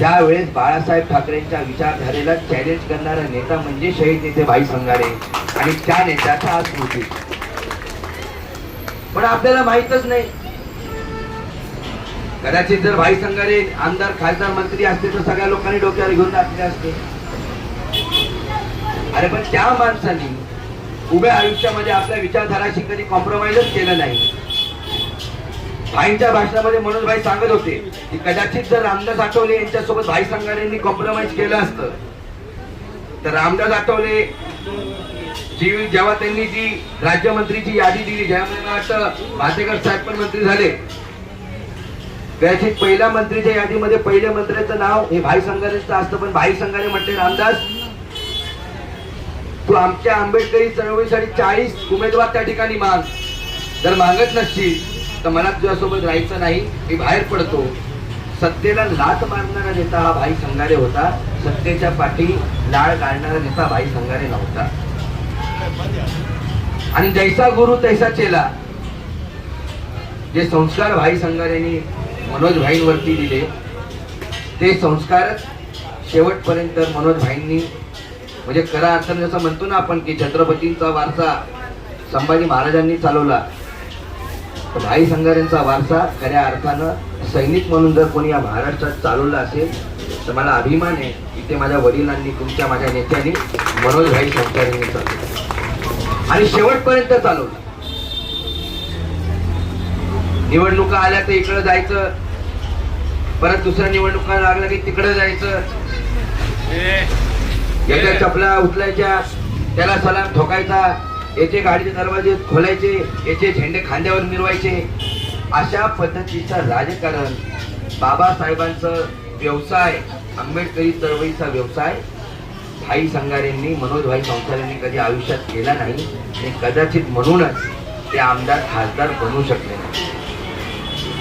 त्यावेळेस बाळासाहेब ठाकरेंच्या विचारधारेला चॅलेंज करणारा नेता म्हणजे शहीद नेते भाई संगारे आणि त्या नेत्याचा आज स्मृती. पण आपल्याला माहितच नाही. कदाचित जर भाई संगारे आमदार खासदार मंत्री असते तर सगळ्या लोकांनी डोक्यावर घेऊन टाकले असते. अरे पण त्या माणसाने उभ्या आयुष्यामध्ये आपल्या विचारधाराशी कधी कॉम्प्रोमाइजच केलं नाही. भाईंच्या भाषणामध्ये मनोज भाई सांगत होते की कदाचित जर रामदास आठवले यांच्यासोबत भाई संगारेंनी कॉम्प्रोमाइज केलं असतं तर रामदास आठवले जेव्हा त्यांनी जी राज्यमंत्रीची यादी दिली, ज्यामध्ये मला वाटतं भातेकर साहेब पण मंत्री झाले, कदाचित पहिल्या मंत्रीच्या यादीमध्ये पहिल्या मंत्र्याचं नाव हे भाई संगारेंचं असतं. पण भाई संगारे म्हटले, रामदास तू आमच्या आंबेडकरी चळवळीसाठी 40 उमेदवार त्या ठिकाणी माग. जर मागत नसशील तर मला तुझ्यासोबत राहायचं नाही, मी बाहेर पडतो. सत्तेला लात मारणारा नेता हा भाई संगारे होता. सत्तेच्या पाठी लाळ घालणारा नेता भाई संगारे नव्हता. आणि जैसा गुरु तैसा चेला, जे संस्कार भाई संगारेंनी मनोज भाईंवरती दिले ते संस्कार शेवटपर्यंत मनोज भाईंनी, म्हणजे खऱ्या अर्थाने जसं म्हणतो ना आपण की छत्रपतींचा वारसा संभाजी महाराजांनी चालवला, तर भाई संगारेंचा वारसा खऱ्या अर्थानं सैनिक म्हणून जर कोणी या महाराष्ट्रात चालवला असेल तर मला अभिमान आहे की ते माझ्या वडिलांनी, तुमच्या माझ्या नेत्यांनी मनोज भाई संगारेंनी चालवलं आणि शेवटपर्यंत चालवलं. निवडणुका आल्या तर इकडं जायचं, परत दुसऱ्या निवडणुका लागल्या की तिकडं जायचं, याच्या चपला उचलायच्या, त्याला सलाम ठोकायचा, याचे गाडीचे दरवाजे खोलायचे, याचे झेंडे खांद्यावर मिरवायचे. अशा पद्धतीचं राजकारण बाबासाहेबांचं व्यवसाय, आंबेडकरी चळवळीचा व्यवसाय भाई संगारेंनी, मनोज भाई संसारेंनी कधी आयुष्यात केला नाही आणि कदाचित म्हणूनच ते आमदार खासदार बनू शकले नाही.